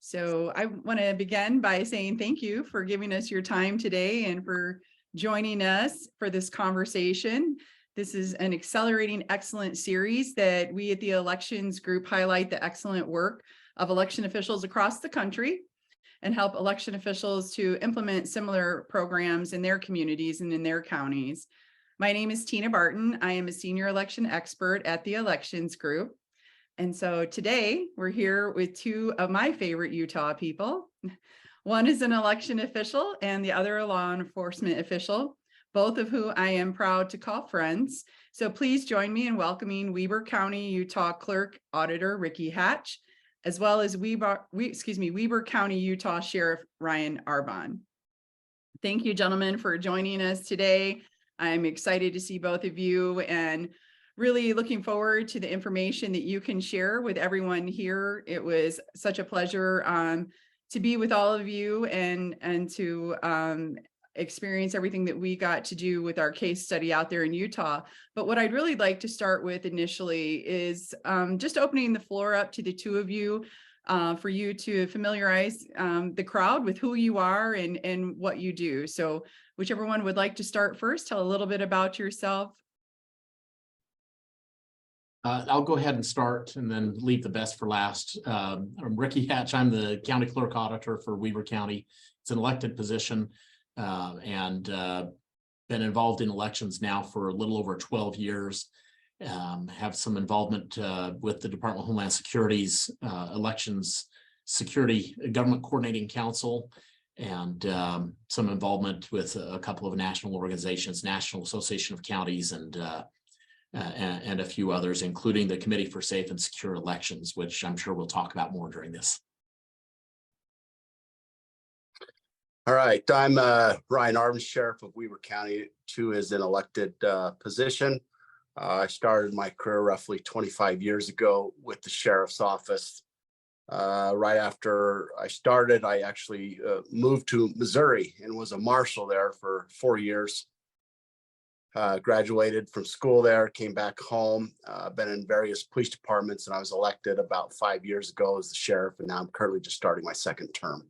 So I want to begin by saying thank you for giving us your time today and for joining us for this conversation. This is an accelerating excellence series that we at the elections group highlight the excellent work of election officials across the country and help election officials to implement similar programs in their communities and in their counties. My name is Tina Barton. I am a senior election expert at the elections group. And so today we're here with two of my favorite Utah people. One is an election official and the other a law enforcement official, both of whom I am proud to call friends. So please join me in welcoming Weber County, Utah Clerk Auditor Ricky Hatch, as well as Weber County, Utah Sheriff Ryan Arbon. Thank you, gentlemen, for joining us today. I'm excited to see both of you and really looking forward to the information that you can share with everyone here. It was such a pleasure to be with all of you and to experience everything that we got to do with our case study out there in Utah. But what I'd really like to start with initially is just opening the floor up to the two of you for you to familiarize the crowd with who you are and what you do. So whichever one would like to start first, tell a little bit about yourself. I'll go ahead and start and then leave the best for last. I'm Ricky Hatch. I'm the county clerk auditor for Weber County. It's an elected position and been involved in elections now for a little over 12 years. Have some involvement with the Department of Homeland Security's Elections Security Government Coordinating Council and some involvement with a couple of national organizations, National Association of Counties and a few others, including the Committee for Safe and Secure Elections, which I'm sure we'll talk about more during this. All right, I'm Ryan Arbon, Sheriff of Weber County, too, is an elected position. I started my career roughly 25 years ago with the Sheriff's Office. Right after I started, I actually moved to Missouri and was a marshal there for 4 years. Graduated from school there, came back home, been in various police departments, and I was elected about 5 years ago as the sheriff, and now I'm currently just starting my second term.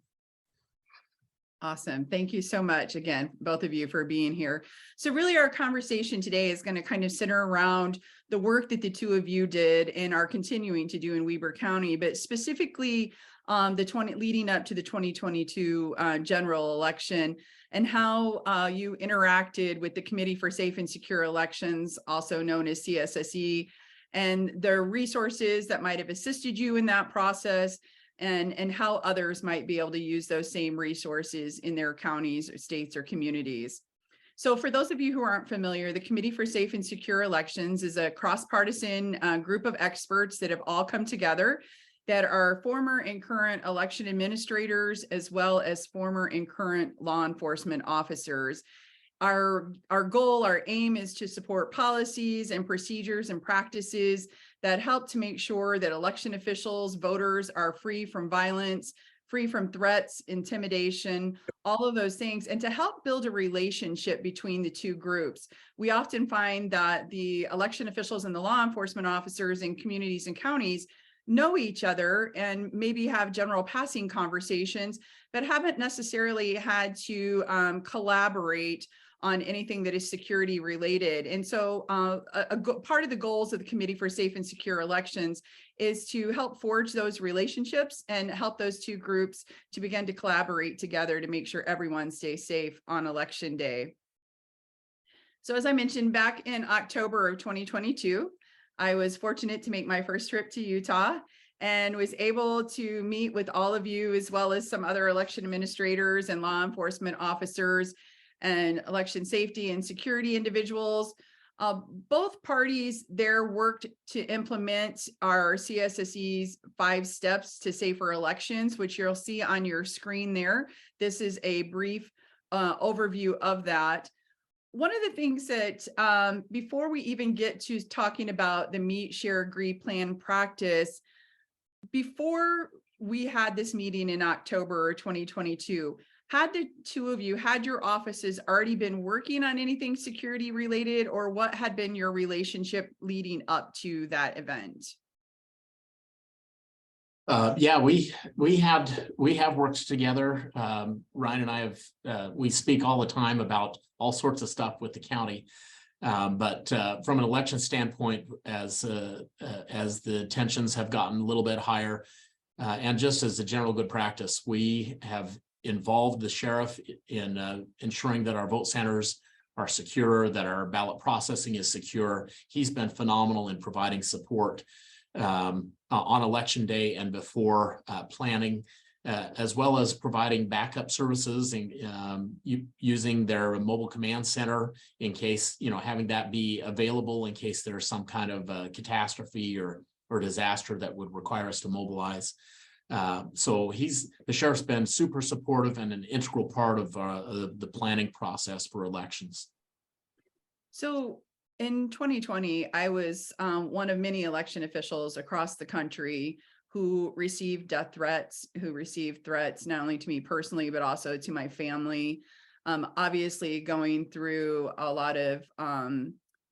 Awesome. Thank you so much again, both of you, for being here. So really our conversation today is going to kind of center around the work that the two of you did and are continuing to do in Weber County, but specifically leading up to the 2022 general election and how you interacted with the Committee for Safe and Secure Elections, also known as CSSE, and the resources that might have assisted you in that process, and how others might be able to use those same resources in their counties or states or communities. So for those of you who aren't familiar, the Committee for Safe and Secure Elections is a cross-partisan group of experts that have all come together that are former and current election administrators, as well as former and current law enforcement officers. Our goal, our aim is to support policies and procedures and practices that help to make sure that election officials, voters are free from violence, free from threats, intimidation, all of those things, and to help build a relationship between the two groups. We often find that the election officials and the law enforcement officers in communities and counties know each other and maybe have general passing conversations, but haven't necessarily had to collaborate on anything that is security related. And so part of the goals of the Committee for Safe and Secure Elections is to help forge those relationships and help those two groups to begin to collaborate together to make sure everyone stays safe on election day. So as I mentioned, back in October of 2022, I was fortunate to make my first trip to Utah and was able to meet with all of you, as well as some other election administrators and law enforcement officers and election safety and security individuals. Both parties there worked to implement our CSSE's 5 steps to safer elections, which you'll see on your screen there. This is a brief overview of that. One of the things that before we even get to talking about the meet, share, agree, plan practice, before we had this meeting in October 2022, had the two of you, had your offices already been working on anything security related, or what had been your relationship leading up to that event? Yeah, we have worked together. Ryan and I have, we speak all the time about all sorts of stuff with the county. But from an election standpoint, as the tensions have gotten a little bit higher, and just as a general good practice, we have involved the sheriff in ensuring that our vote centers are secure, that our ballot processing is secure. He's been phenomenal in providing support on election day and before planning, as well as providing backup services and using their mobile command center in case, having that be available in case there's some kind of catastrophe or disaster that would require us to mobilize. So the sheriff's been super supportive and an integral part of the planning process for elections. So in 2020, I was one of many election officials across the country who received death threats, who received threats not only to me personally, but also to my family. Obviously going through a lot of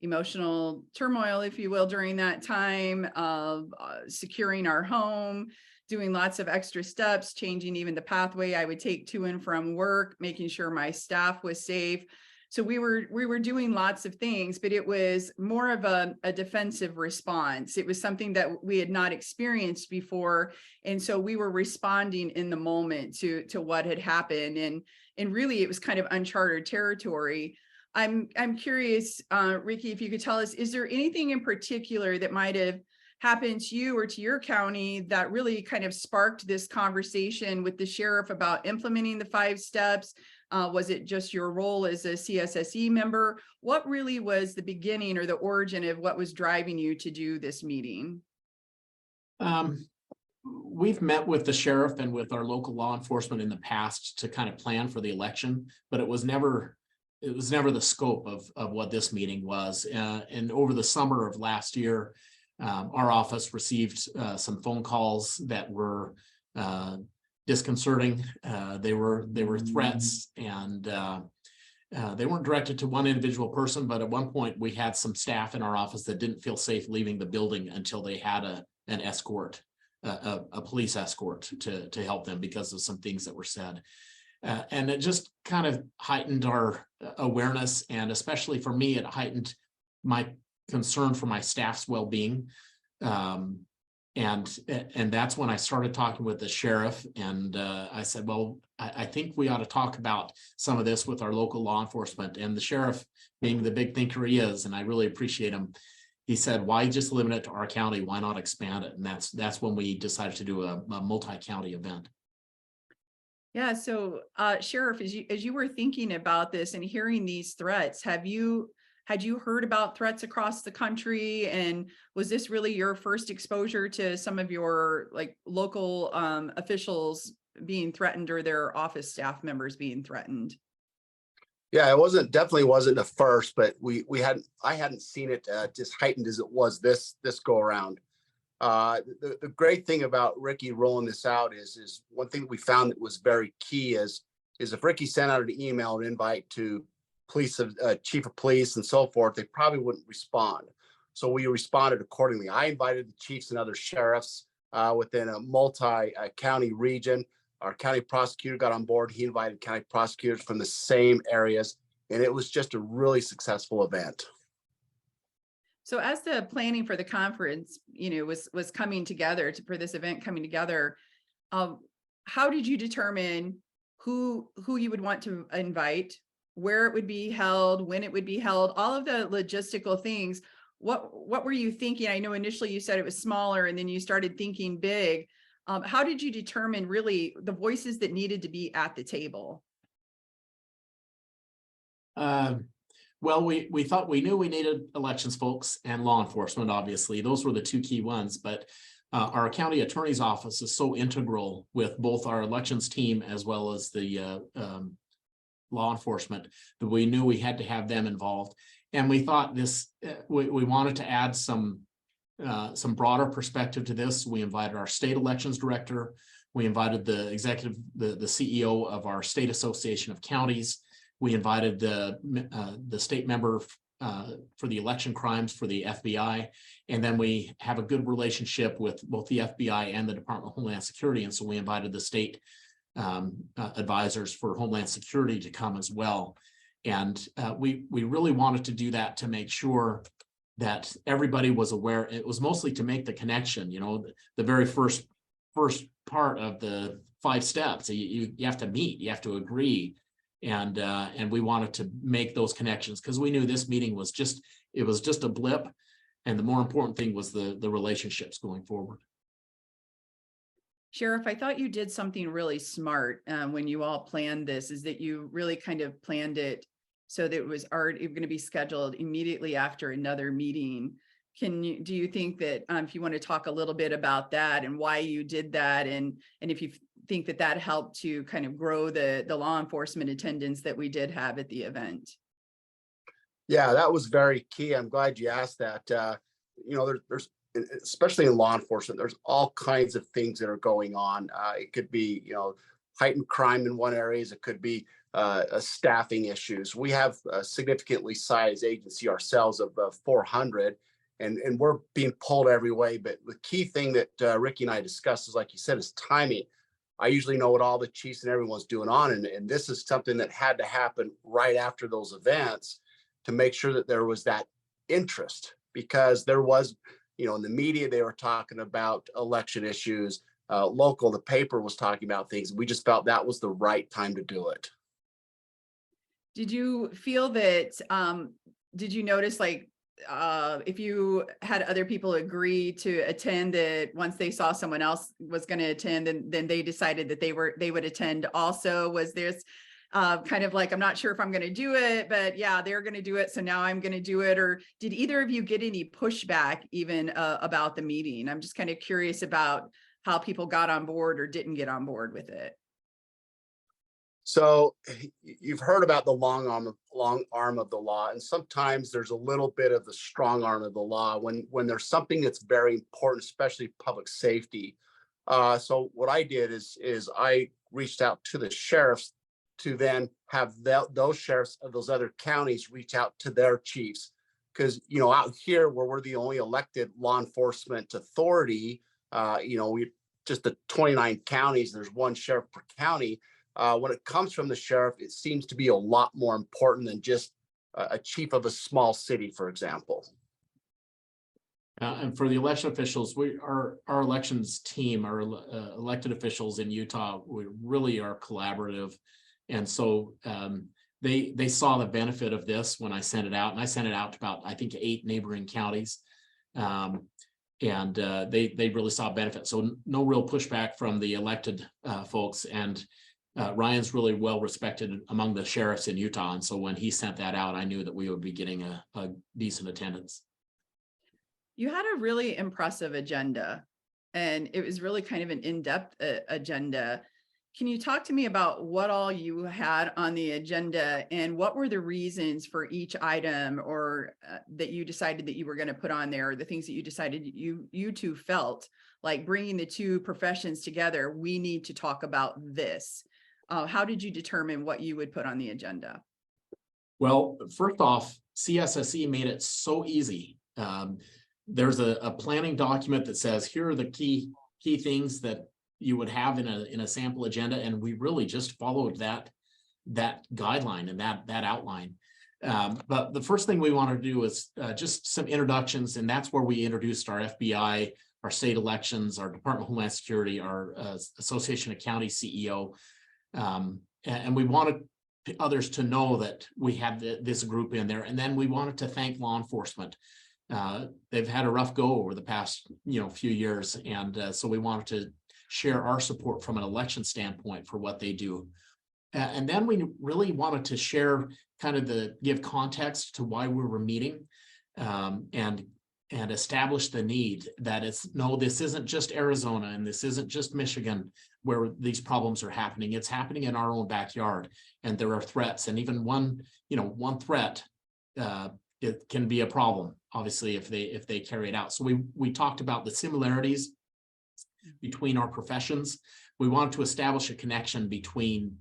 emotional turmoil, if you will, during that time of securing our home, doing lots of extra steps, changing even the pathway I would take to and from work, making sure my staff was safe. So we were doing lots of things, but it was more of a defensive response. It was something that we had not experienced before. And so we were responding in the moment to what had happened. And really it was kind of uncharted territory. I'm curious, Ricky, if you could tell us, is there anything in particular that might have happened to you or to your county that really kind of sparked this conversation with the sheriff about implementing the 5 steps? Was it just your role as a CSSE member? What really was the beginning or the origin of what was driving you to do this meeting? We've met with the sheriff and with our local law enforcement in the past to kind of plan for the election, but it was never the scope of what this meeting was. And over the summer of last year, our office received some phone calls that were disconcerting. They were threats, and they weren't directed to one individual person, but at one point we had some staff in our office that didn't feel safe leaving the building until they had an escort, a police escort to help them because of some things that were said. And it just kind of heightened our awareness, and especially for me, it heightened my concern for my staff's well-being. And that's when I started talking with the sheriff, and I said, well, I think we ought to talk about some of this with our local law enforcement. And the sheriff, being the big thinker he is, and I really appreciate him, he said, why just limit it to our county? Why not expand it? And that's when we decided to do a multi-county event. Yeah, so Sheriff, as you were thinking about this and hearing these threats, had you heard about threats across the country? And was this really your first exposure to some of your local officials being threatened or their office staff members being threatened? Yeah, definitely wasn't the first, but I hadn't seen it just heightened as it was this go around. The great thing about Ricky rolling this out is one thing we found that was very key is if Ricky sent out an email, an invite to police, chief of police and so forth, they probably wouldn't respond. So we responded accordingly. I invited the chiefs and other sheriffs within a multi-county region. Our county prosecutor got on board. He invited county prosecutors from the same areas, and it was just a really successful event. So as the planning for the conference, was coming together for this event coming together, how did you determine who you would want to invite, where it would be held, when it would be held, all of the logistical things? What were you thinking? I know initially you said it was smaller and then you started thinking big. How did you determine really the voices that needed to be at the table? Well, we knew we needed elections folks and law enforcement, obviously. Those were the 2 key ones, but our county attorney's office is so integral with both our elections team as well as the law enforcement that we knew we had to have them involved. And we thought we wanted to add some broader perspective to this. We invited our state elections director. We invited the CEO of our state association of counties. We invited the state member for the election crimes for the FBI. And then we have a good relationship with both the FBI and the Department of Homeland Security. And so we invited the state advisors for Homeland Security to come as well. And we really wanted to do that to make sure that everybody was aware. It was mostly to make the connection, you know, the very first part of the 5 steps. You have to meet, you have to agree. And we wanted to make those connections because we knew this meeting was just a blip. And the more important thing was the relationships going forward. Sheriff, I thought you did something really smart when you all planned this, is that you really kind of planned it so that it was already going to be scheduled immediately after another meeting. Do you think that if you want to talk a little bit about that and why you did that, and if you think that that helped to kind of grow the law enforcement attendance that we did have at the event? Yeah, that was very key. I'm glad you asked that. You know, there's especially in law enforcement, there's all kinds of things that are going on. It could be, you know, heightened crime in one area. It could be staffing issues. We have a significantly sized agency ourselves of 400, and we're being pulled every way. But the key thing that Ricky and I discussed is, like you said, is timing. I usually know what all the chiefs and everyone's doing on, and this is something that had to happen right after those events to make sure that there was that interest, because there was, you know, in the media, they were talking about election issues, local, the paper was talking about things. We just felt that was the right time to do it. Did you feel that, did you notice, like, if you had other people agree to attend, that once they saw someone else was going to attend, and then they decided that they would attend also? Was this kind of like, I'm not sure if I'm going to do it, but yeah, they're going to do it, so now I'm going to do it? Or did either of you get any pushback even about the meeting? I'm just kind of curious about how people got on board or didn't get on board with it. So you've heard about the long arm of the law, and sometimes there's a little bit of the strong arm of the law when there's something that's very important, especially public safety. So what I did is I reached out to the sheriffs to then have those sheriffs of those other counties reach out to their chiefs, because, you know, out here where we're the only elected law enforcement authority, you know, we just the 29 counties, there's one sheriff per county. When it comes from the sheriff, it seems to be a lot more important than just a chief of a small city, for example. And for the election officials, our elections team, our elected officials in Utah, we really are collaborative. And so they saw the benefit of this when I sent it out, and I sent it out to about, I think, 8 neighboring counties. And they really saw benefit. So no real pushback from the elected folks. And Ryan's really well respected among the sheriffs in Utah. And so when he sent that out, I knew that we would be getting a decent attendance. You had a really impressive agenda, and it was really kind of an in-depth agenda. Can you talk to me about what all you had on the agenda, and what were the reasons for each item, or that you decided that you were going to put on there, or the things that you decided you two felt like bringing the two professions together? We need to talk about this. How did you determine what you would put on the agenda? Well, first off, CSSE made it so easy. There's a planning document that says, here are the key things that you would have in a sample agenda, and we really just followed that guideline and that outline. But the first thing we want to do is just some introductions, and that's where we introduced our FBI, our state elections, our Department of Homeland Security, our Association of County CEO. And we wanted others to know that we had this group in there. And then we wanted to thank law enforcement. They've had a rough go over the past, few years. And so we wanted to share our support from an election standpoint for what they do. And then we really wanted to share give context to why we were meeting, and establish the need that this isn't just Arizona, and this isn't just Michigan where these problems are happening. It's happening in our own backyard, and there are threats, and even one threat, it can be a problem, obviously, if they carry it out. So we talked about the similarities between our professions. We wanted to establish a connection between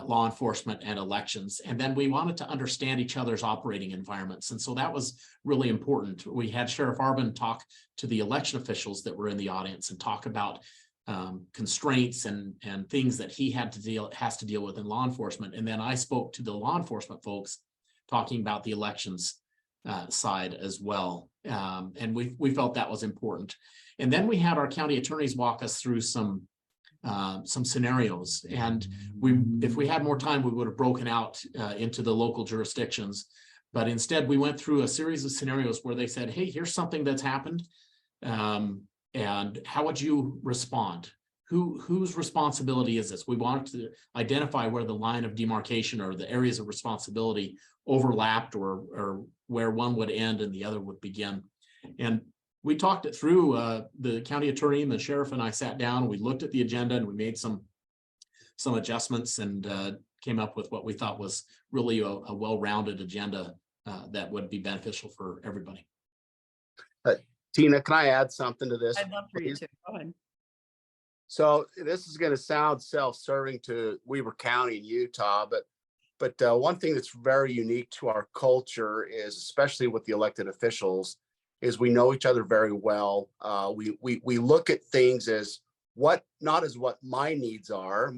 law enforcement and elections. And then we wanted to understand each other's operating environments. And so that was really important. We had Sheriff Arbon talk to the election officials that were in the audience and talk about constraints and things that he has to deal with in law enforcement. And then I spoke to the law enforcement folks talking about the elections side as well. And we felt that was important. And then we had our county attorneys walk us through some scenarios. And if we had more time, we would have broken out into the local jurisdictions. But instead, we went through a series of scenarios where they said, hey, here's something that's happened. And how would you respond? Whose responsibility is this? We wanted to identify where the line of demarcation or the areas of responsibility overlapped, or where one would end and the other would begin. And we talked it through. The county attorney and the sheriff and I sat down, and we looked at the agenda, and we made some adjustments, and came up with what we thought was really a well-rounded agenda that would be beneficial for everybody. Tina, can I add something to this? I'd love for you please? to. Go ahead. So this is going to sound self-serving to Weber County in Utah, but one thing that's very unique to our culture is, especially with the elected officials, is we know each other very well. We look at things as not as what my needs are,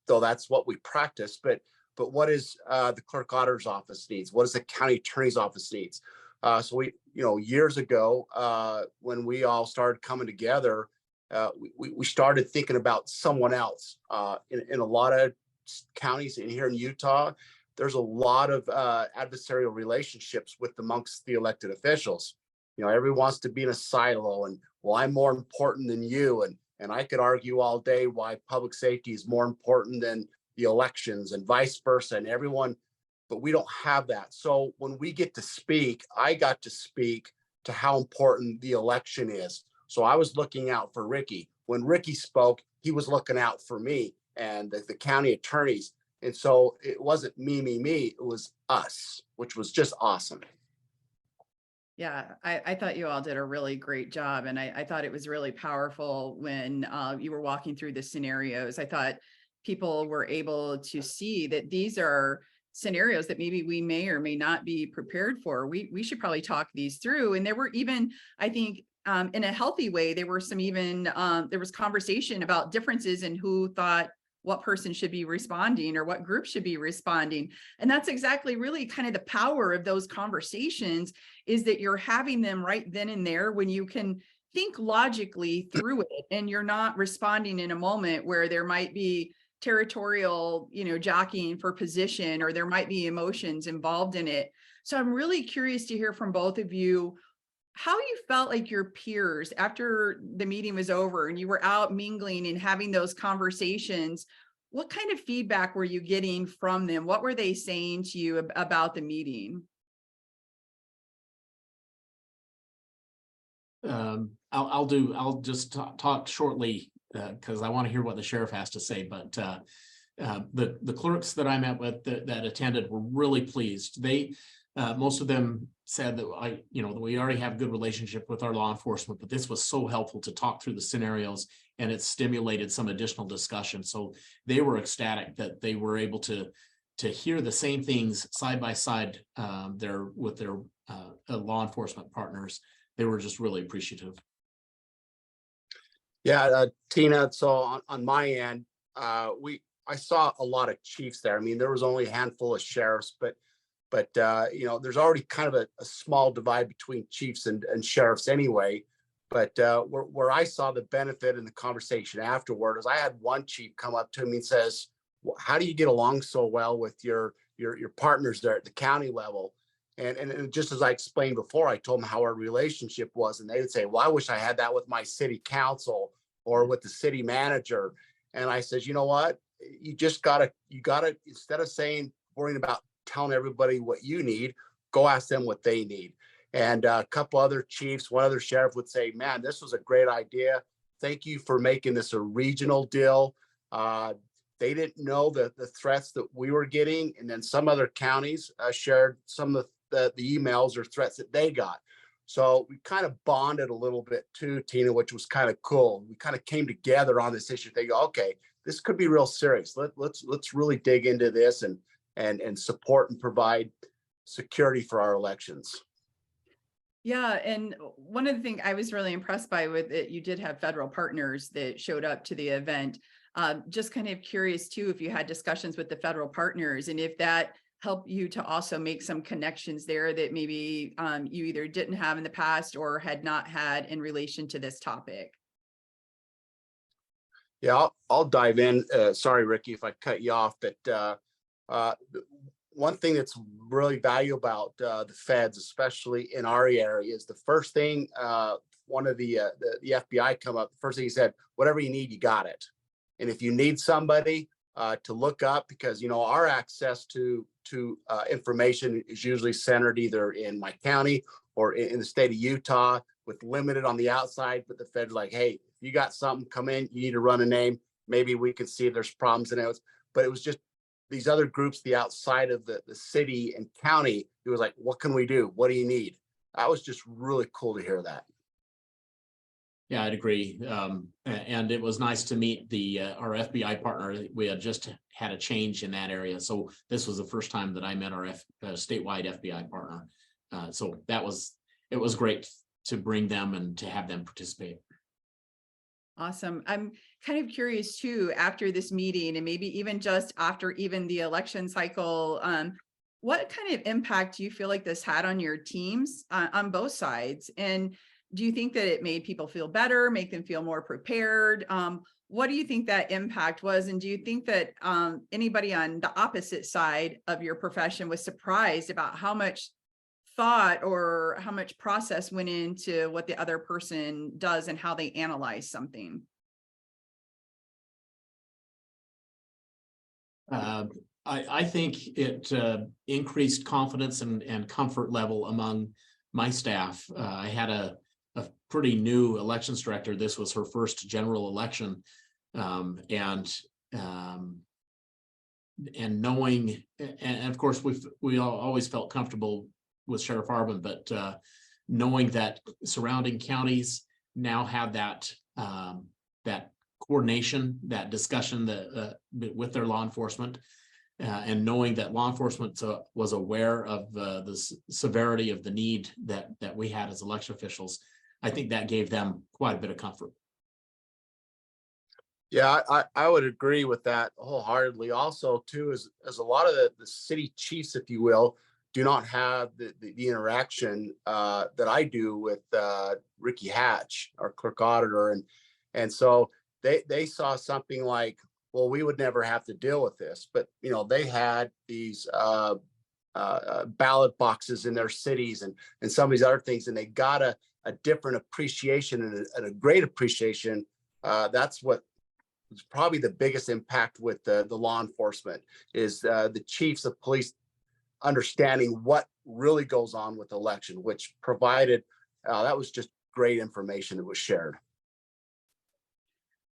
though that's what we practice, but what is the clerk auditor's office needs? What is the county attorney's office needs? So we, years ago, when we all started coming together, we started thinking about someone else. In a lot of counties in here in Utah, there's a lot of adversarial relationships amongst the elected officials. Everyone wants to be in a silo, and well, I'm more important than you, and I could argue all day why public safety is more important than the elections, and vice versa, and everyone. But we don't have that. So when we get to speak, I got to speak to how important the election is. So I was looking out for Ricky. When Ricky spoke, he was looking out for me and the county attorneys. And so it wasn't me, it was us, which was just awesome. Yeah, I thought you all did a really great job. And I thought it was really powerful when you were walking through the scenarios. I thought people were able to see that these are scenarios that maybe we may or may not be prepared for. We should probably talk these through. And there were even, I think, in a healthy way, there were there was conversation about differences in who thought what person should be responding or what group should be responding. And that's exactly really kind of the power of those conversations, is that you're having them right then and there when you can think logically through it, and you're not responding in a moment where there might be territorial, jockeying for position, or there might be emotions involved in it. So I'm really curious to hear from both of you how you felt like your peers after the meeting was over and you were out mingling and having those conversations. What kind of feedback were you getting from them? What were they saying to you about the meeting? I'll just talk shortly because I want to hear what the sheriff has to say. But the clerks that I met with that attended were really pleased. Most of them said that we already have a good relationship with our law enforcement, but this was so helpful to talk through the scenarios, and it stimulated some additional discussion. So they were ecstatic that they were able to hear the same things side by side with their law enforcement partners. They were just really appreciative. Yeah, Tina. So on my end, I saw a lot of chiefs there. I mean, there was only a handful of sheriffs, but there's already kind of a small divide between chiefs and sheriffs anyway. But where I saw the benefit in the conversation afterward is I had one chief come up to me and says, well, how do you get along so well with your partners there at the county level? And just as I explained before, I told them how our relationship was, and they would say, well, I wish I had that with my city council or with the city manager. And I said, you know what? You gotta, instead of worrying about telling everybody what you need, go ask them what they need. And a couple other chiefs, one other sheriff would say, man, this was a great idea. Thank you for making this a regional deal. They didn't know the threats that we were getting. And then some other counties shared some of the emails or threats that they got. So we kind of bonded a little bit too, Tina, which was kind of cool. We kind of came together on this issue. They go, okay, this could be real serious. Let's really dig into this and support and provide security for our elections. Yeah, and one of the things I was really impressed by with it, you did have federal partners that showed up to the event. Just kind of curious too, if you had discussions with the federal partners and if that helped you to also make some connections there that maybe you either didn't have in the past or had not had in relation to this topic. Yeah, I'll dive in. Sorry, Ricky, if I cut you off, but one thing that's really valuable about the feds, especially in our area, is the first thing one of the FBI come up. The first thing he said, "Whatever you need, you got it." And if you need somebody to look up, because our access to information is usually centered either in my county or in the state of Utah, with limited on the outside. But the Fed's like, "Hey, if you got something, come in. You need to run a name. Maybe we can see if there's problems in it." But it was just these other groups, the outside of the city and county, it was like, "What can we do? What do you need?" That was just really cool to hear that. Yeah, I'd agree. And it was nice to meet our FBI partner. We had just had a change in that area. So this was the first time that I met our statewide FBI partner. So it was great to bring them and to have them participate. Awesome. I'm kind of curious too, after this meeting and maybe even just after even the election cycle, what kind of impact do you feel like this had on your teams on both sides? And do you think that it made people feel better, make them feel more prepared? What do you think that impact was? And do you think that anybody on the opposite side of your profession was surprised about how much thought or how much process went into what the other person does and how they analyze something? I think it increased confidence and comfort level among my staff. I had a pretty new elections director. This was her first general election, and knowing, and of course we always felt comfortable with Sheriff Arbon, but knowing that surrounding counties now have that coordination, that discussion with their law enforcement, and knowing that law enforcement was aware of the severity of the need that we had as election officials, I think that gave them quite a bit of comfort. Yeah, I would agree with that wholeheartedly. Also, too, as a lot of the city chiefs, if you will, do not have the interaction that I do with Ricky Hatch, our clerk auditor, and so they saw something like, well, we would never have to deal with this, but they had these ballot boxes in their cities and some of these other things, and they got a different appreciation and a great appreciation. That's what was probably the biggest impact with the law enforcement is the chiefs of police understanding what really goes on with the election, which provided that was just great information that was shared.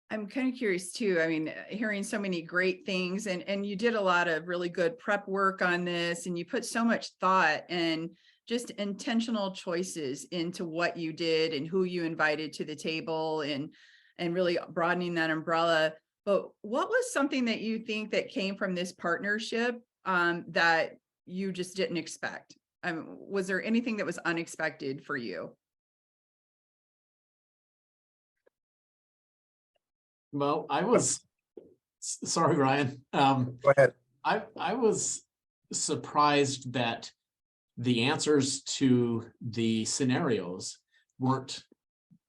I'm kind of curious too. I mean, hearing so many great things and you did a lot of really good prep work on this and you put so much thought and just intentional choices into what you did and who you invited to the table and really broadening that umbrella. But what was something that you think that came from this partnership that you just didn't expect? Was there anything that was unexpected for you? Well, I was sorry, Ryan. Go ahead. I was surprised that the answers to the scenarios weren't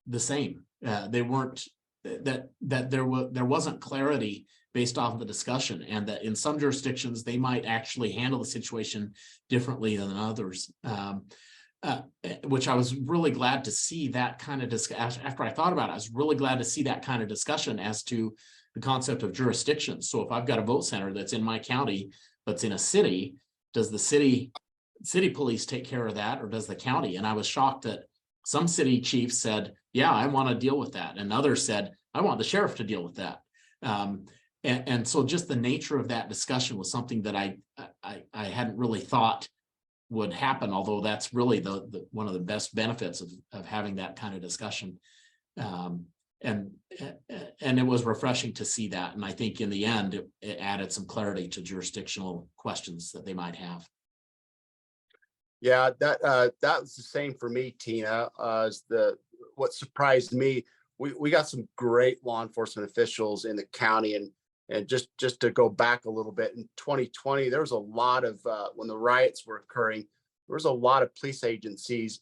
the same. They weren't that there wasn't clarity based off of the discussion, and that in some jurisdictions they might actually handle the situation differently than others. Which I was really glad to see that kind of discussion. After I thought about it, I was really glad to see that kind of discussion as to the concept of jurisdiction. So if I've got a vote center that's in my county, but's in a city, does the city police take care of that, or does the county? And I was shocked that some city chiefs said, yeah, I want to deal with that. And others said, I want the sheriff to deal with that. And so just the nature of that discussion was something that I hadn't really thought would happen, although that's really the one of the best benefits of having that kind of discussion. and it was refreshing to see that. And I think in the end, it added some clarity to jurisdictional questions that they might have. Yeah, that was the same for me, Tina. What surprised me, we got some great law enforcement officials in the county, and just to go back a little bit, in 2020, there was a lot of when the riots were occurring, there was a lot of police agencies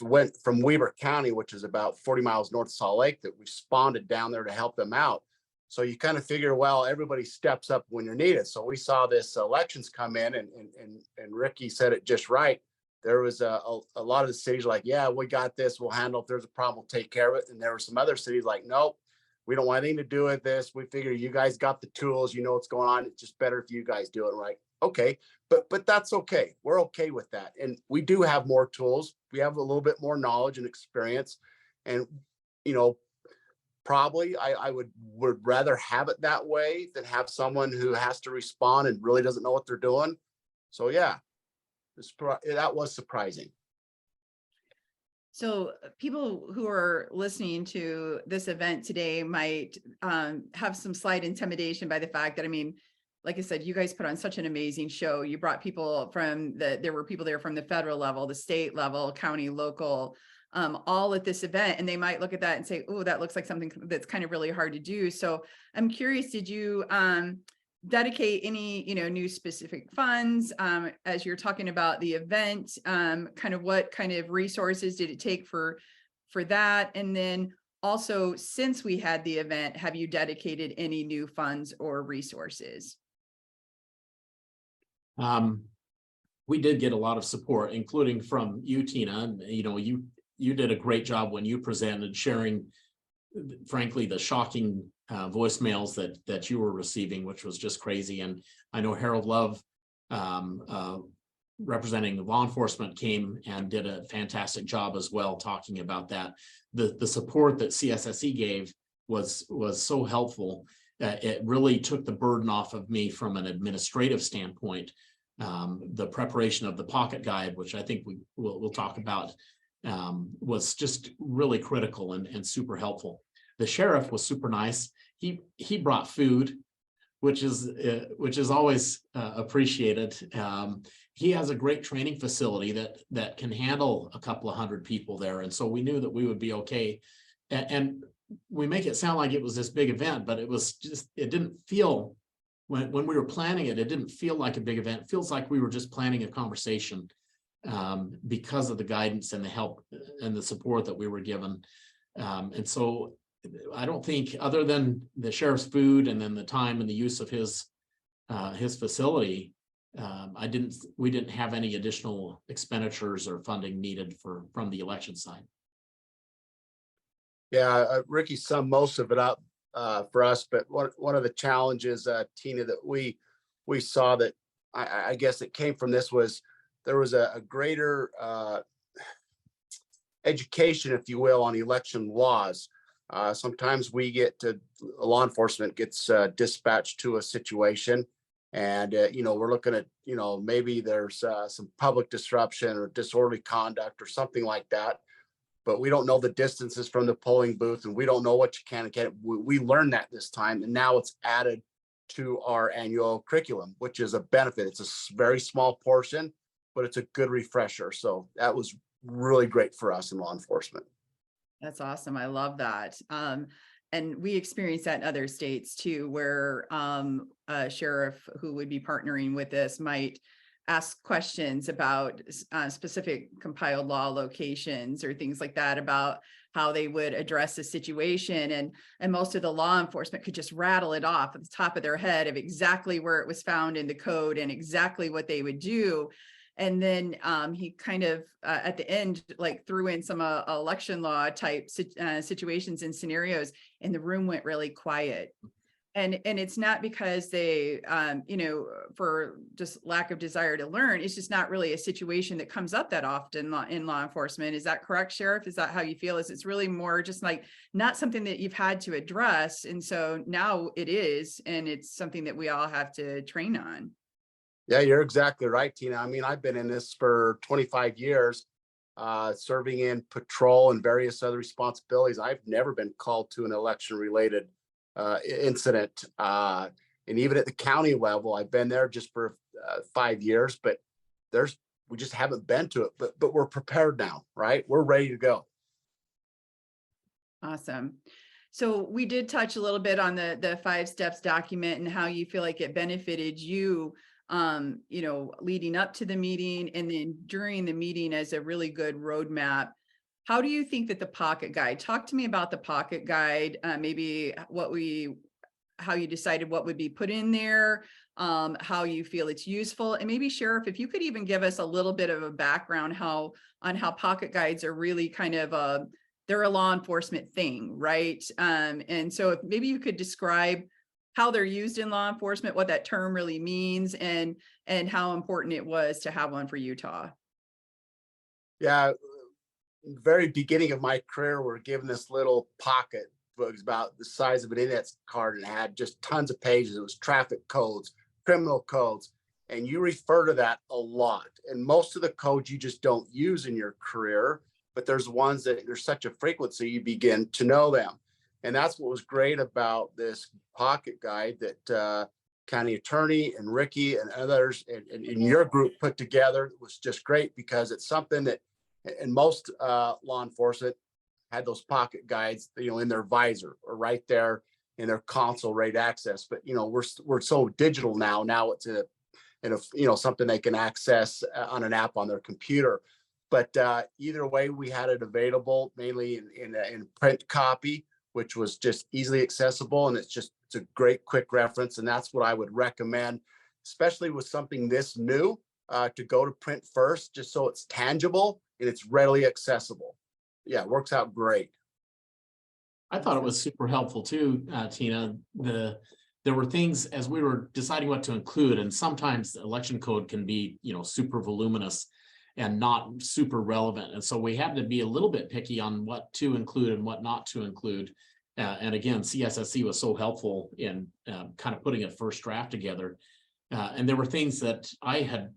went from Weber County, which is about 40 miles north of Salt Lake, that responded down there to help them out. So you kind of figure, well, everybody steps up when you're needed. So we saw this elections come in, and Ricky said it just right. There was a lot of the cities like, yeah, we got this, we'll handle it. If there's a problem, we'll take care of it. And there were some other cities like, nope, we don't want anything to do with this. We figure you guys got the tools, you know what's going on. It's just better if you guys do it right. Okay, but that's okay. We're okay with that. And we do have more tools. We have a little bit more knowledge and experience. And, you know, probably I would rather have it that way than have someone who has to respond and really doesn't know what they're doing. So yeah, that was surprising. So people who are listening to this event today might have some slight intimidation by the fact that, I mean, like I said, you guys put on such an amazing show. You brought people there were people there from the federal level, the state level, county, local, all at this event. And they might look at that and say, oh, that looks like something that's kind of really hard to do. So I'm curious, did you dedicate any, new specific funds as you're talking about the event? Kind of what kind of resources did it take for that? And then also, since we had the event, have you dedicated any new funds or resources? We did get a lot of support, including from you, Tina. And, you did a great job when you presented, sharing, frankly, the shocking voicemails that you were receiving, which was just crazy. And I know Harold Love, representing law enforcement, came and did a fantastic job as well, talking about that. The support that CSSE gave was so helpful. It really took the burden off of me from an administrative standpoint. The preparation of the pocket guide, which I think we'll talk about, was just really critical and super helpful. The sheriff was super nice. He brought food, which is always appreciated. He has a great training facility that can handle a couple of hundred people there, and so we knew that we would be okay. And we make it sound like it was this big event, but it didn't feel, when we were planning it, it didn't feel like a big event. It feels like we were just planning a conversation because of the guidance and the help and the support that we were given. And so I don't think, other than the sheriff's food and then the time and the use of his facility, we didn't have any additional expenditures or funding needed from the election side. Yeah, Ricky summed most of it up for us, but one of the challenges, Tina, that we saw, that I guess it came from this, was there was a greater education, if you will, on election laws. Sometimes law enforcement gets dispatched to a situation, and we're looking at, maybe there's some public disruption or disorderly conduct or something like that, but we don't know the distances from the polling booth, and we don't know what you can and can't. We learned that this time, and now it's added to our annual curriculum, which is a benefit. It's a very small portion, but it's a good refresher. So that was really great for us in law enforcement. That's awesome. I love that. And we experience that in other states too, where a sheriff who would be partnering with this might ask questions about specific compiled law locations or things like that, about how they would address the situation. And most of the law enforcement could just rattle it off at the top of their head of exactly where it was found in the code and exactly what they would do. And then he kind of at the end, like, threw in some election law type situations and scenarios, and the room went really quiet. And it's not because they, for just lack of desire to learn. It's just not really a situation that comes up that often in law enforcement. Is that correct, Sheriff? Is that how you feel? Is it's really more just like not something that you've had to address? And so now it is, and it's something that we all have to train on. Yeah, you're exactly right, Tina. I mean, I've been in this for 25 years. serving in patrol and various other responsibilities. I've never been called to an election related incident. And even at the county level, I've been there just for 5 years, but we just haven't been to it, but we're prepared now, right? We're ready to go. Awesome. So we did touch a little bit on the 5 steps document and how you feel like it benefited you, leading up to the meeting and then during the meeting as a really good roadmap. How do you think that the pocket guide, talk to me about the pocket guide, maybe how you decided what would be put in there, how you feel it's useful, and maybe Sheriff, if you could even give us a little bit of a background on how pocket guides are really kind of they're a law enforcement thing, right? And so if maybe you could describe how they're used in law enforcement, what that term really means, and how important it was to have one for Utah. Yeah, very beginning of my career, we're given this little pocket. It was about the size of an index card and it had just tons of pages. It was traffic codes, criminal codes, and you refer to that a lot. And most of the codes you just don't use in your career, but there's ones that there's such a frequency you begin to know them. And that's what was great about this pocket guide that county attorney and Ricky and others in your group put together. It was just great because it's something that, and most law enforcement had those pocket guides, in their visor or right there in their console rate access. But we're so digital now. Now it's something they can access on an app on their computer. But either way, we had it available mainly in print copy, which was just easily accessible, and it's a great quick reference, and that's what I would recommend, especially with something this new, to go to print first, just so it's tangible and it's readily accessible. Yeah, it works out great. I thought it was super helpful too, Tina. There were things as we were deciding what to include, and sometimes the election code can be, super voluminous and not super relevant. And so we had to be a little bit picky on what to include and what not to include. And again, CSSC was so helpful in kind of putting a first draft together. And there were things that I had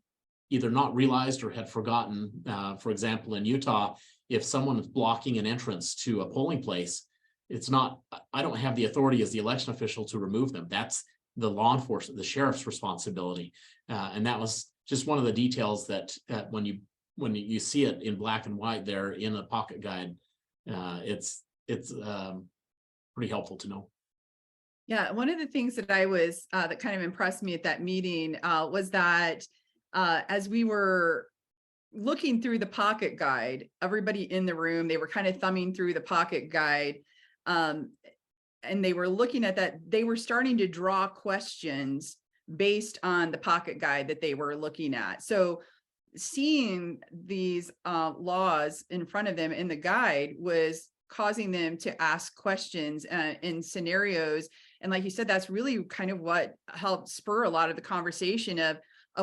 either not realized or had forgotten. For example, in Utah, if someone is blocking an entrance to a polling place, I don't have the authority as the election official to remove them. That's the law enforcement, the sheriff's responsibility. And that was just one of the details that when you see it in black and white there in a pocket guide, it's pretty helpful to know. Yeah, one of the things that I was that kind of impressed me at that meeting was that as we were looking through the pocket guide, everybody in the room, they were kind of thumbing through the pocket guide, and they were looking at that. They were starting to draw questions based on the pocket guide that they were looking at. So seeing these laws in front of them in the guide was causing them to ask questions in scenarios. And like you said, that's really kind of what helped spur a lot of the conversation of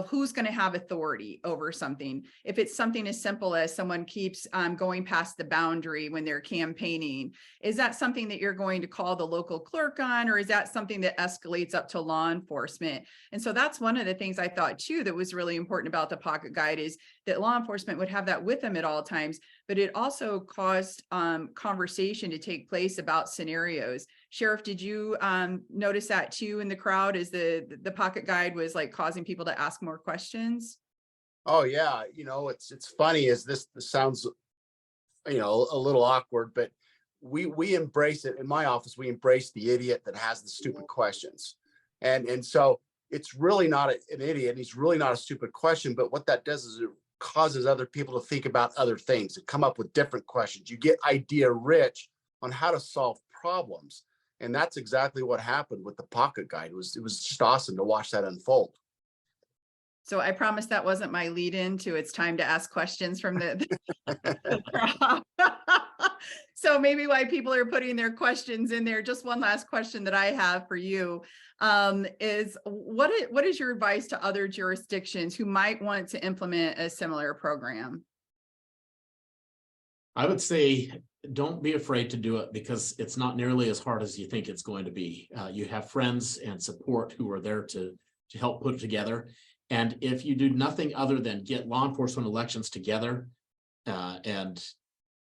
who's going to have authority over something. If it's something as simple as someone keeps going past the boundary when they're campaigning, is that something that you're going to call the local clerk on, or is that something that escalates up to law enforcement? And so that's one of the things I thought too that was really important about the pocket guide, is that law enforcement would have that with them at all times, but it also caused conversation to take place about scenarios. Sheriff, did you notice that too in the crowd, as the pocket guide was like causing people to ask more questions? Oh yeah, it's funny, as this sounds a little awkward, but we embrace it. In my office, we embrace the idiot that has the stupid questions. And so it's really not an idiot, he's really not a stupid question, but what that does is it causes other people to think about other things and come up with different questions. You get idea rich on how to solve problems. And that's exactly what happened with the pocket guide. It was just awesome to watch that unfold. So I promise that wasn't my lead in to it's time to ask questions from the crowd. So maybe why people are putting their questions in there. Just one last question that I have for you is what is your advice to other jurisdictions who might want to implement a similar program? I would say don't be afraid to do it, because it's not nearly as hard as you think it's going to be. You have friends and support who are there to help put it together. And if you do nothing other than get law enforcement elections together, and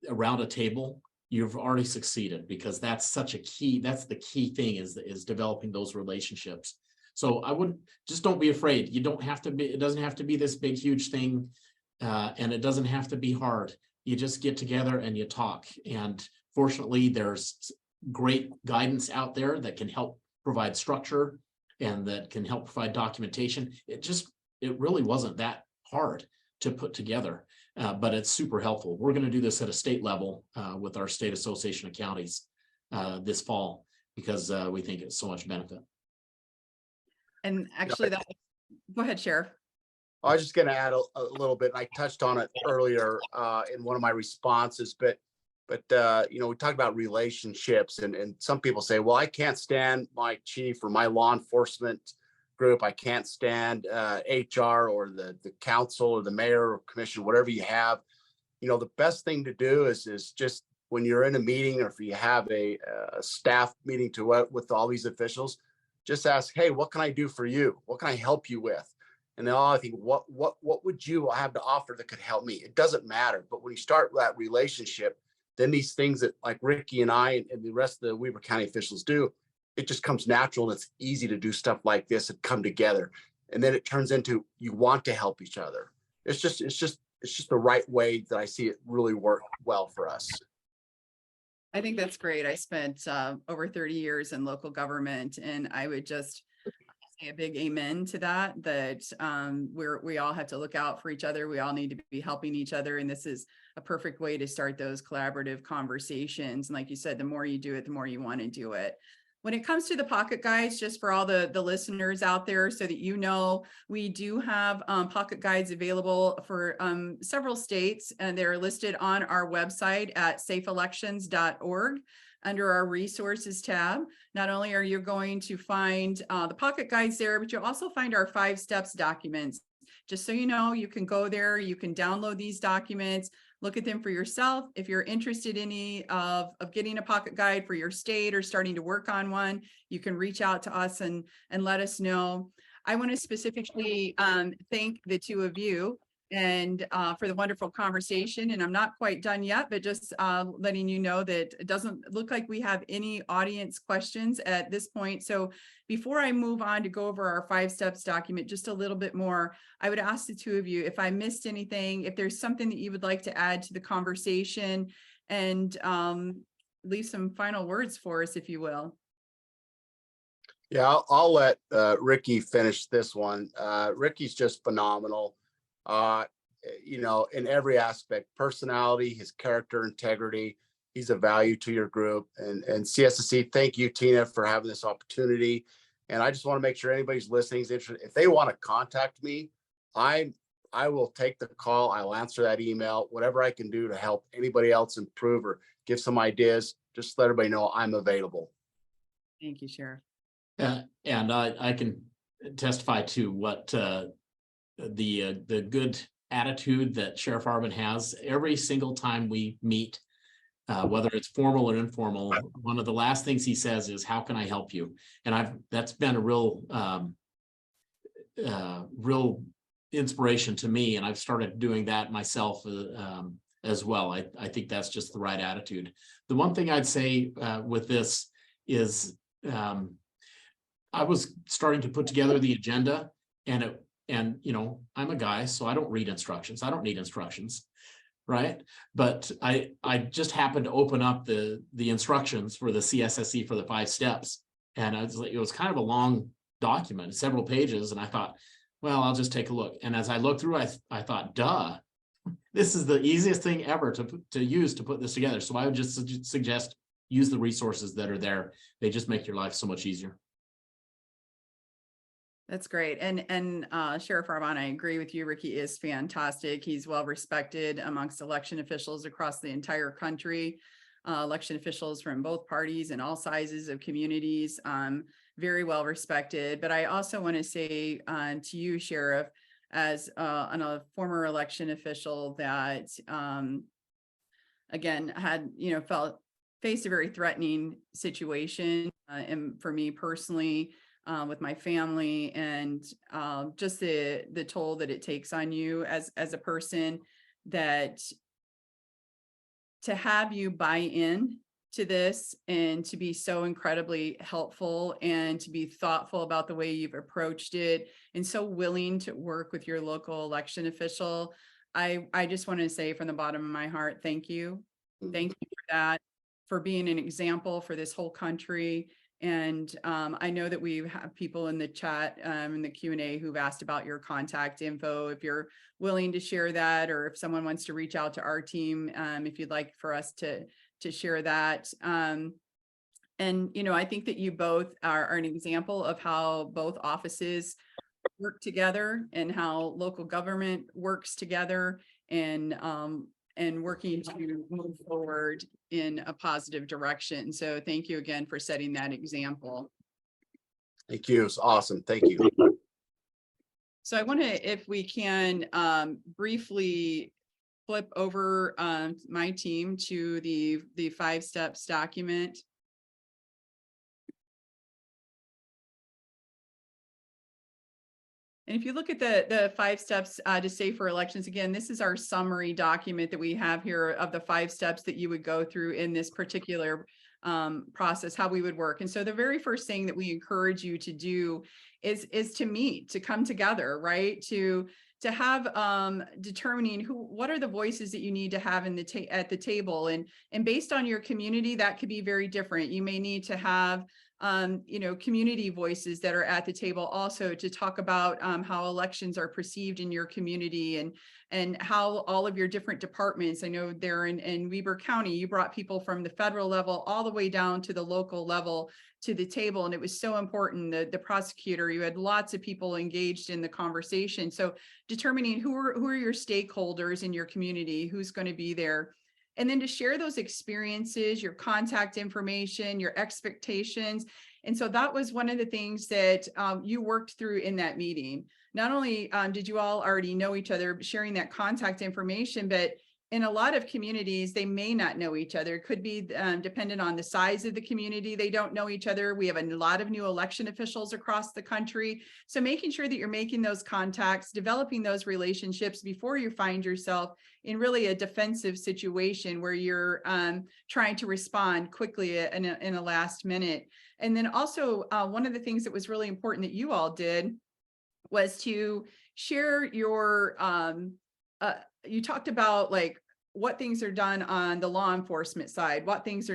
around a table, you've already succeeded, because that's such a key, that's the key thing, is developing those relationships. So I wouldn't, just don't be afraid. You don't have to be, it doesn't have to be this big, huge thing. And it doesn't have to be hard. You just get together and you talk. And fortunately, there's great guidance out there that can help provide structure and that can help provide documentation. It really wasn't that hard to put together, but it's super helpful. We're going to do this at a state level with our State Association of Counties this fall, because we think it's so much benefit. And actually that, go ahead, Sheriff. I was just going to add a little bit. I touched on it earlier in one of my responses, but you know, we talked about relationships, and some people say, well, I can't stand my chief or my law enforcement group. I can't stand HR or the council or the mayor or commission, whatever you have. You know, the best thing to do is just when you're in a meeting, or if you have a staff meeting with all these officials, just ask, hey, what can I do for you? What can I help you with? And then I think, what would you have to offer that could help me? It doesn't matter. But when you start that relationship, then these things that like Ricky and I and the rest of the Weber County officials do, it just comes natural, and it's easy to do stuff like this and come together. And then it turns into, you want to help each other. It's just the right way that I see it really work well for us. I think that's great. I spent over 30 years in local government, and I would just say a big amen to that, we all have to look out for each other. We all need to be helping each other. And this is a perfect way to start those collaborative conversations. And like you said, the more you do it, the more you want to do it. When it comes to the pocket guides, just for all the listeners out there, so that you know, we do have pocket guides available for several states, and they're listed on our website at safeelections.org under our resources tab. Not only are you going to find the pocket guides there, but you'll also find our 5 steps documents. Just so you know, you can go there, you can download these documents, look at them for yourself. If you're interested in any of getting a pocket guide for your state or starting to work on one, you can reach out to us and let us know. I want to specifically thank the two of you and for the wonderful conversation. And I'm not quite done yet, but just letting you know that it doesn't look like we have any audience questions at this point. So before I move on to go over our 5 steps document just a little bit more, I would ask the two of you, if I missed anything, if there's something that you would like to add to the conversation, and leave some final words for us, if you will. Yeah, I'll let Ricky finish this one. Ricky's just phenomenal. You know, in every aspect, personality, his character, integrity, he's a value to your group. And CSSC, thank you, Tina, for having this opportunity. And I just want to make sure anybody's listening is interested. If they want to contact me, I will take the call. I'll answer that email, whatever I can do to help anybody else improve or give some ideas. Just let everybody know I'm available. Thank you, Sheriff. And I can testify to what the good attitude that Sheriff Arbon has every single time we meet, whether it's formal or informal. One of the last things he says is, how can I help you? And that's been a real inspiration to me, and I've started doing that myself as well. I think that's just the right attitude. The one thing I'd say with this is I was starting to put together the agenda, and you know, I'm a guy, so I don't read instructions. I don't need instructions, right? But I just happened to open up the instructions for the CSSC for the 5 steps, and it was kind of a long document, several pages, and I thought, well, I'll just take a look. And as I looked through, I thought, duh, this is the easiest thing ever to use to put this together. So I would just suggest use the resources that are there. They just make your life so much easier. That's great. And Sheriff Arbon, I agree with you. Ricky is fantastic. He's well respected amongst election officials across the entire country, election officials from both parties and all sizes of communities, very well respected. But I also want to say to you, Sheriff, as a former election official that, again, had, faced a very threatening situation, and for me personally, with my family, and just the toll that it takes on you as a person, that to have you buy in to this and to be so incredibly helpful and to be thoughtful about the way you've approached it and so willing to work with your local election official. I just want to say from the bottom of my heart, thank you. Thank you for that, for being an example for this whole country. And I know that we have people in the chat, in the Q&A who've asked about your contact info. If you're willing to share that, or if someone wants to reach out to our team, if you'd like for us to share that. And, you know, I think that you both are an example of how both offices work together and how local government works together and working to move forward in a positive direction. So thank you again for setting that example. Thank you. It's awesome. Thank you. So I want to, if we can, briefly flip over my team to the 5 steps document. And if you look at the 5 steps to safer elections, again, this is our summary document that we have here of the 5 steps that you would go through in this particular process, how we would work. And so the very first thing that we encourage you to do is to meet, to come together, right? To have determining what are the voices that you need to have in at the table, and based on your community, that could be very different. You may need to have you know, community voices that are at the table also to talk about how elections are perceived in your community and how all of your different departments. I know there in Weber County, you brought people from the federal level all the way down to the local level to the table. And it was so important. The prosecutor, you had lots of people engaged in the conversation. So determining who are your stakeholders in your community, who's going to be there. And then to share those experiences, your contact information, your expectations. And so that was one of the things that you worked through in that meeting. Not only did you all already know each other, sharing that contact information, but in a lot of communities, they may not know each other. It could be dependent on the size of the community. They don't know each other. We have a lot of new election officials across the country. So making sure that you're making those contacts, developing those relationships before you find yourself in really a defensive situation where you're trying to respond quickly in a last minute. And then also one of the things that was really important that you all did was to share your, you talked about like what things are done on the law enforcement side,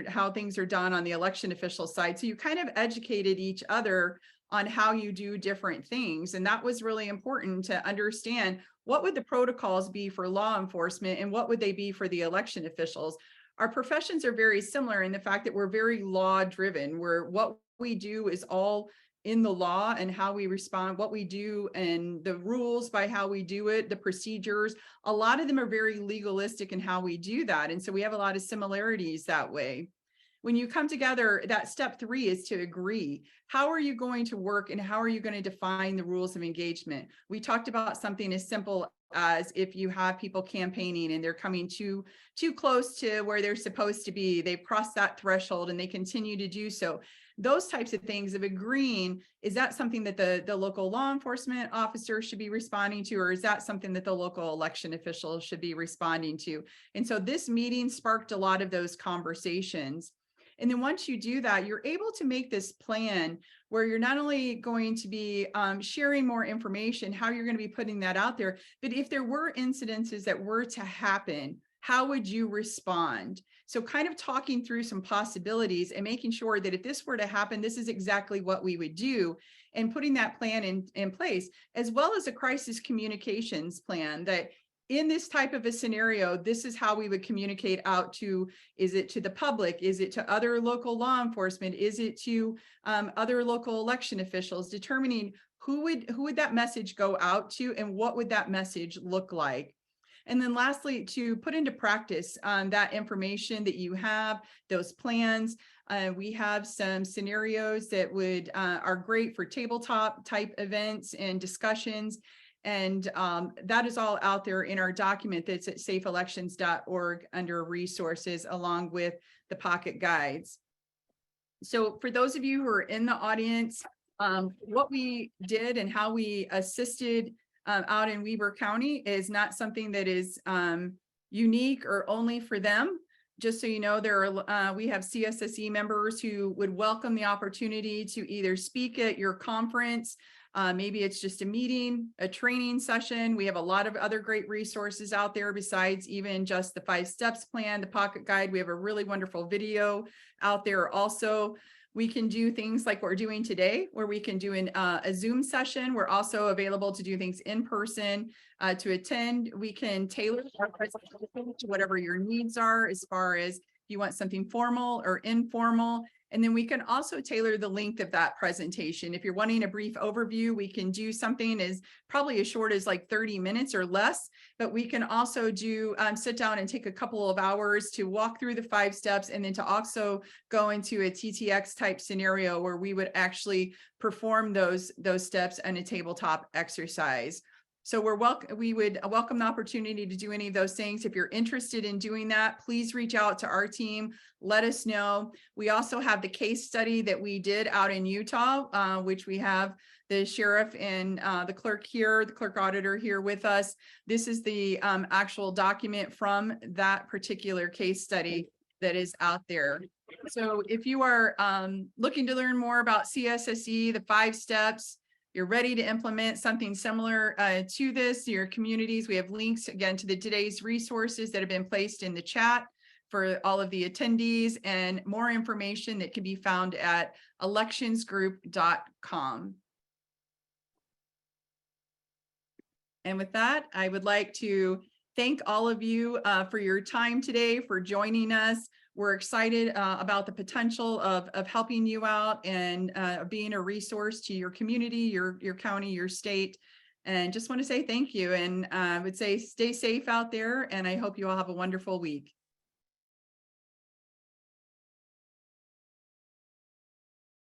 how things are done on the election official side. So you kind of educated each other on how you do different things. And that was really important to understand what would the protocols be for law enforcement and what would they be for the election officials. Our professions are very similar in the fact that we're very law driven, where what we do is all in the law and how we respond, what we do and the rules by how we do it, the procedures. A lot of them are very legalistic in how we do that. And so we have a lot of similarities that way. When you come together, that step 3 is to agree. How are you going to work and how are you going to define the rules of engagement? We talked about something as simple as if you have people campaigning and they're coming too close to where they're supposed to be, they've crossed that threshold and they continue to do so. Those types of things of agreeing, is that something that the local law enforcement officer should be responding to, or is that something that the local election officials should be responding to? And so this meeting sparked a lot of those conversations. And then once you do that, you're able to make this plan where you're not only going to be sharing more information, how you're going to be putting that out there, but if there were incidences that were to happen, how would you respond? So kind of talking through some possibilities and making sure that if this were to happen, this is exactly what we would do, and putting that plan in place, as well as a crisis communications plan that in this type of a scenario, this is how we would communicate out to, is it to the public? Is it to other local law enforcement? Is it to other local election officials? Determining who would that message go out to and what would that message look like? And then lastly, to put into practice that information that you have, those plans. We have some scenarios that are great for tabletop type events and discussions. And that is all out there in our document that's at safeelections.org under resources, along with the pocket guides. So for those of you who are in the audience, what we did and how we assisted out in Weber County is not something that is unique or only for them. just so you know, we have CSSE members who would welcome the opportunity to either speak at your conference. Maybe it's just a meeting, a training session. We have a lot of other great resources out there besides even just the 5 steps plan, the pocket guide. We have a really wonderful video out there also. We can do things like what we're doing today, where we can do a Zoom session. We're also available to do things in person to attend. We can tailor our presentation to whatever your needs are, as far as if you want something formal or informal. And then we can also tailor the length of that presentation. If you're wanting a brief overview, we can do something as probably as short as like 30 minutes or less, but we can also do sit down and take a couple of hours to walk through the 5 steps, and then to also go into a TTX type scenario where we would actually perform those steps on a tabletop exercise. So we would welcome the opportunity to do any of those things. If you're interested in doing that, please reach out to our team. Let us know. We also have the case study that we did out in Utah, which we have the sheriff and the clerk here, the clerk auditor here with us. This is the actual document from that particular case study that is out there. So if you are looking to learn more about CSSE, the 5 steps, you're ready to implement something similar to this, your communities, we have links again to today's resources that have been placed in the chat for all of the attendees, and more information that can be found at electionsgroup.com. And with that, I would like to thank all of you for your time today, for joining us. We're excited about the potential of helping you out and being a resource to your community, your county, your state. And just want to say thank you. And I would say stay safe out there. And I hope you all have a wonderful week.